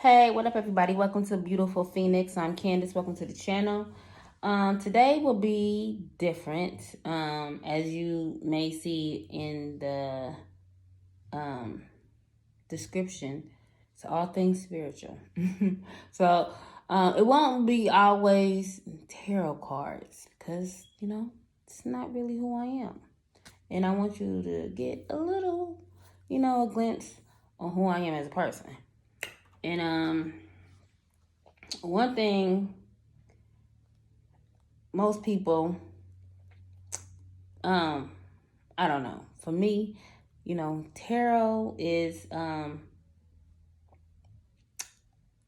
Hey, what up, everybody? Welcome to Beautiful Phoenix. I'm Candace. Welcome to the channel. Today will be different, as you may see in the um, description. It's all things spiritual. so it won't be always tarot cards because, it's not really who I am. And I want you to get a little, a glimpse on who I am as a person. And one thing most people, I don't know. For me, tarot is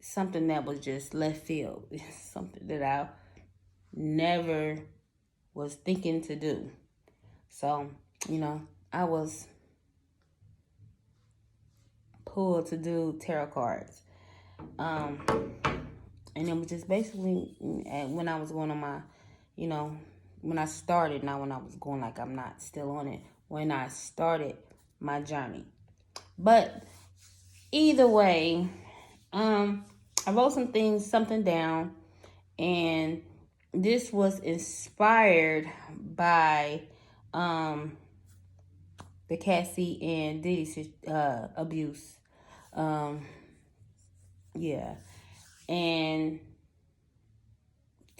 something that was just left field. It's something that I never was thinking to do. So, I was pulled to do tarot cards. And it was just basically when I was going on my, when I started, not when I was going like I'm not still on it, when I started my journey. But either way, I wrote something down, and this was inspired by the Cassie and Diddy abuse. Yeah. And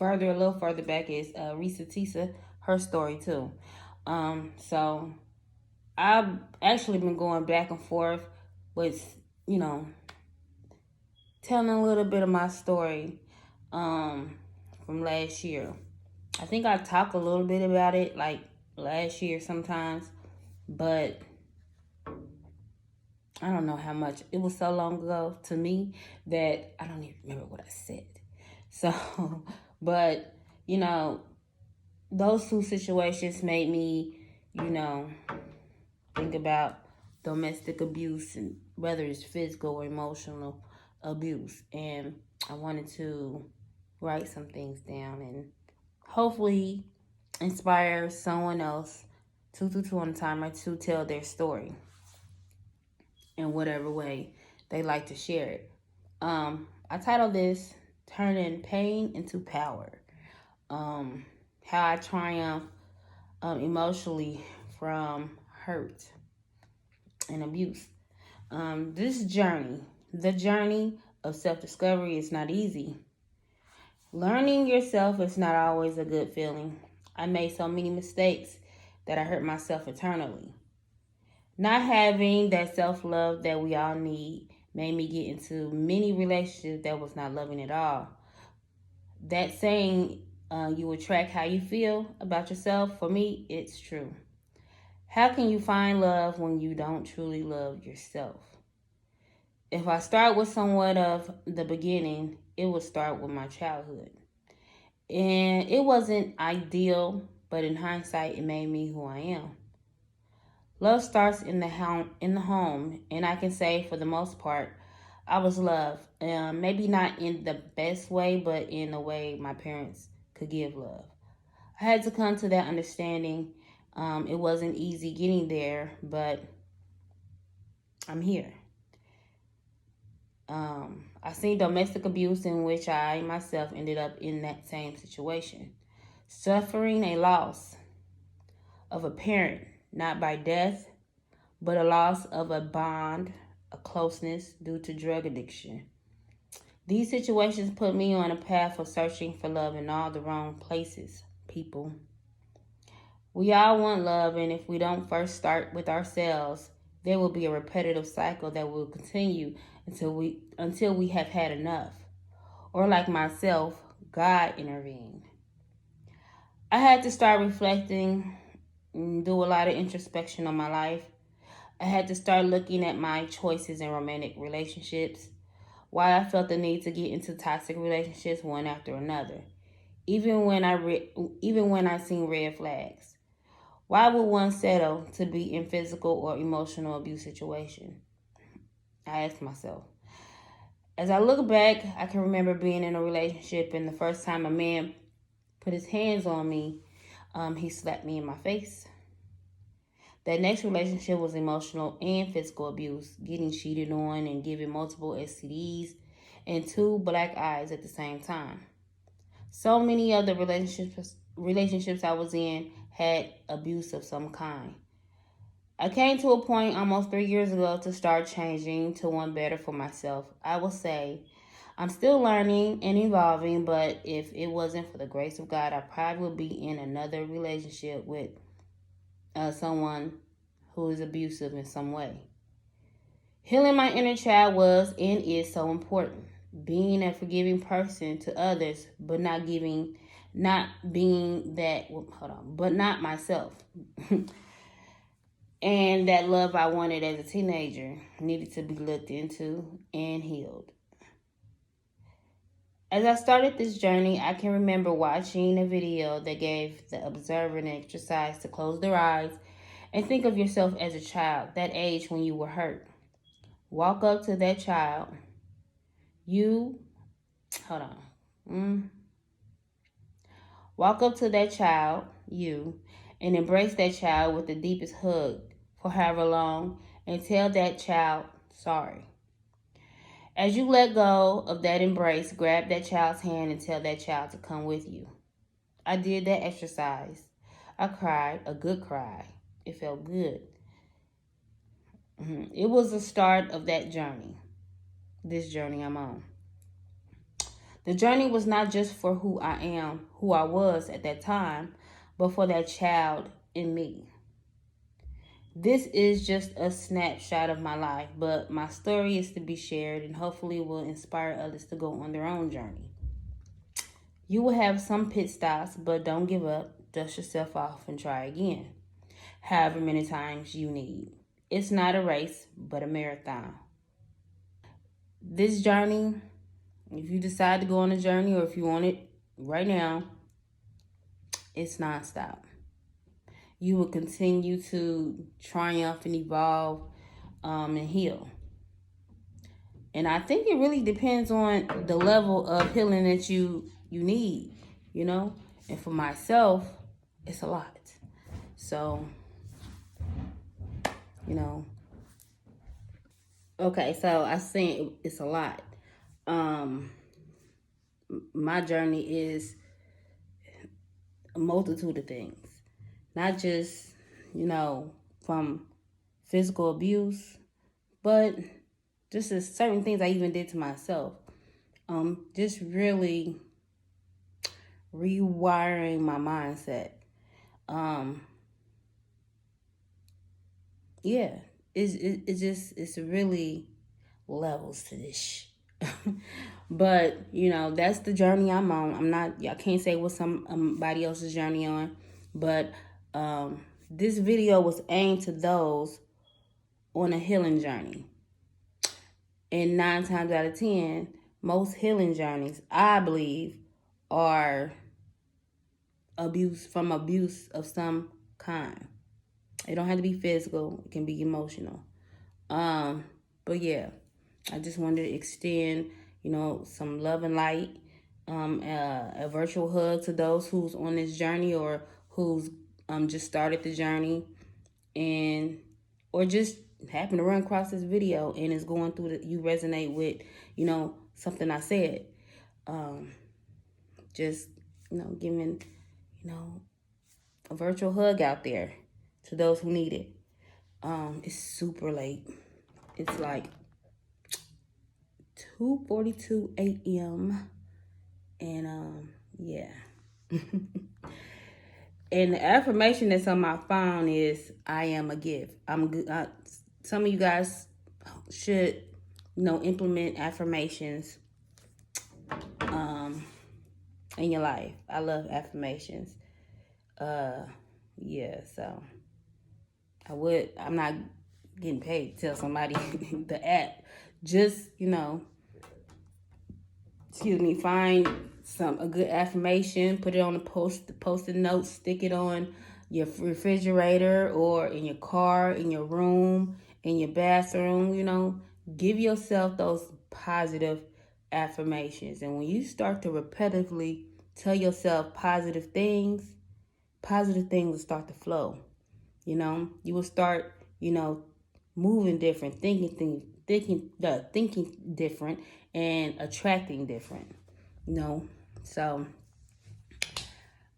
a little further back is Risa Tisa, her story too. So I've actually been going back and forth with, telling a little bit of my story from last year. I think I talked a little bit about it like last year sometimes, but I don't know how much. It was so long ago to me that I don't even remember what I said. So, but, those two situations made me, think about domestic abuse, and whether it's physical or emotional abuse. And I wanted to write some things down and hopefully inspire someone else, 222 on the timer, to tell their story in whatever way they like to share it. I titled this Turning Pain into Power. How I triumph emotionally from hurt and abuse. This journey, the journey of self-discovery, is not easy. Learning yourself is not always a good feeling. I made so many mistakes that I hurt myself eternally. Not having that self-love that we all need made me get into many relationships that was not loving at all. That saying, you attract how you feel about yourself, for me, it's true. How can you find love when you don't truly love yourself? If I start with somewhat of the beginning, it would start with my childhood. And it wasn't ideal, but in hindsight, it made me who I am. Love starts in the home, and I can say for the most part, I was loved. Maybe not in the best way, but in a way my parents could give love. I had to come to that understanding. It wasn't easy getting there, but I'm here. I seen domestic abuse in which I myself ended up in that same situation, suffering a loss of a parent, not by death, but a loss of a bond, a closeness due to drug addiction. These situations put me on a path of searching for love in all the wrong places, people. We all want love, and if we don't first start with ourselves, there will be a repetitive cycle that will continue until we have had enough. Or like myself, God intervened. I had to start reflecting and do a lot of introspection on my life. I had to start looking at my choices in romantic relationships, why I felt the need to get into toxic relationships one after another, even when I seen red flags. Why would one settle to be in physical or emotional abuse situation? I asked myself. As I look back, I can remember being in a relationship, and the first time a man put his hands on me, he slapped me in my face. That next relationship was emotional and physical abuse, getting cheated on and given multiple STDs. and 2 black eyes at the same time. So many other relationships I was in had abuse of some kind. I came to a point almost 3 years ago to start changing to one better for myself. I will say I'm still learning and evolving, but if it wasn't for the grace of God, I probably would be in another relationship with someone who is abusive in some way. Healing my inner child was and is so important. Being a forgiving person to others, but not being that, hold on, but not myself. And that love I wanted as a teenager needed to be looked into and healed. As I started this journey, I can remember watching a video that gave the observer an exercise to close their eyes and think of yourself as a child, that age when you were hurt. Walk up to that child. Hold on. Walk up to that child, and embrace that child with the deepest hug for however long and tell that child sorry. As you let go of that embrace, grab that child's hand and tell that child to come with you. I did that exercise. I cried, a good cry. It felt good. It was the start of that journey, this journey I'm on. The journey was not just for who I was at that time, but for that child in me. This is just a snapshot of my life, but my story is to be shared and hopefully will inspire others to go on their own journey. You will have some pit stops, but don't give up. Dust yourself off and try again, however many times you need. It's not a race, but a marathon. This journey, if you decide to go on a journey or if you want it right now, it's nonstop. You will continue to triumph and evolve and heal. And I think it really depends on the level of healing that you need, And for myself, it's a lot. So, Okay, so I think it's a lot. My journey is a multitude of things. Not just, from physical abuse, but just as certain things I even did to myself. Just really rewiring my mindset. Yeah, it's really levels to this. But that's the journey I'm on. I can't say what somebody else's journey on, but this video was aimed to those on a healing journey. And 9 times out of 10, most healing journeys, I believe, are abuse of some kind. It don't have to be physical. It can be emotional. But yeah, I just wanted to extend, some love and light, a virtual hug to those who's on this journey or who's just started the journey or just happen to run across this video and is going through you resonate with, something I said. Just, giving, a virtual hug out there to those who need it. It's super late. It's like 2:42 a.m. And yeah. And the affirmation that's on my phone is I am a gift. I'm good. Some of you guys should, implement affirmations in your life. I love affirmations. Yeah, so I'm not getting paid to tell somebody the app. Just, find a good affirmation, put it on a post-it note, stick it on your refrigerator or in your car, in your room, in your bathroom, give yourself those positive affirmations. And when you start to repetitively tell yourself positive things will start to flow. You will start, moving different, thinking thinking different and attracting different. So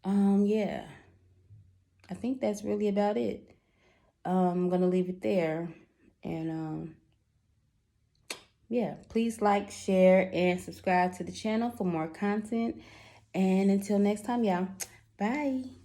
yeah, I think that's really about it. I'm gonna leave it there, and yeah, please like, share, and subscribe to the channel for more content. And until next time, y'all, bye.